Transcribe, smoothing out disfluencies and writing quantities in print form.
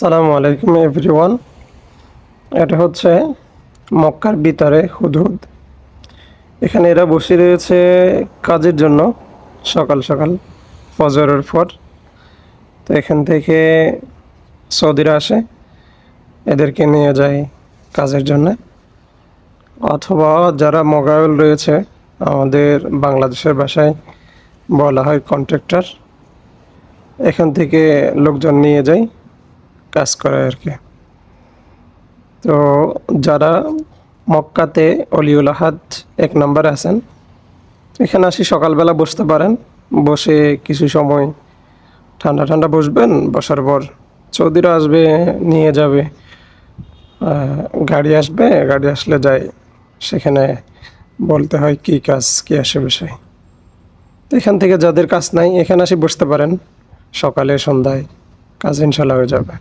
আসসালামু আলাইকুম এভরিওয়ান। এটা হচ্ছে মক্কার ভিতরে হুদহুদ। এখানে এরা বসে রয়েছে কাজের জন্য সকাল সকাল ফজরের পর। তো এখান থেকে সৌদিরা আসে, এদেরকে নিয়ে যায় কাজের জন্য। অথবা যারা মোগাইল রয়েছে, আমাদের বাংলাদেশের ভাষায় বলা হয় কন্ট্রাক্টর, এখান থেকে লোকজন নিয়ে যায় কাজ করে আর কি। তো যারা মক্কাতে অলিউল আহাদ 1 নম্বরে আছেন, এখানে আসি সকালবেলা বসতে পারেন। বসে কিছু সময় ঠান্ডা ঠান্ডা বসবেন। বসার পর সৌদিরা আসবে, নিয়ে যাবে। গাড়ি আসবে, গাড়ি আসলে যায় সেখানে বলতে হয় কী কাজ, কী আসে বিষয়। তো এখান থেকে যাদের কাজ নাই, এখানে আসি বসতে পারেন। সকালে সন্ধ্যায় কাজ ইনশাল্লাহ হয়ে যাবে।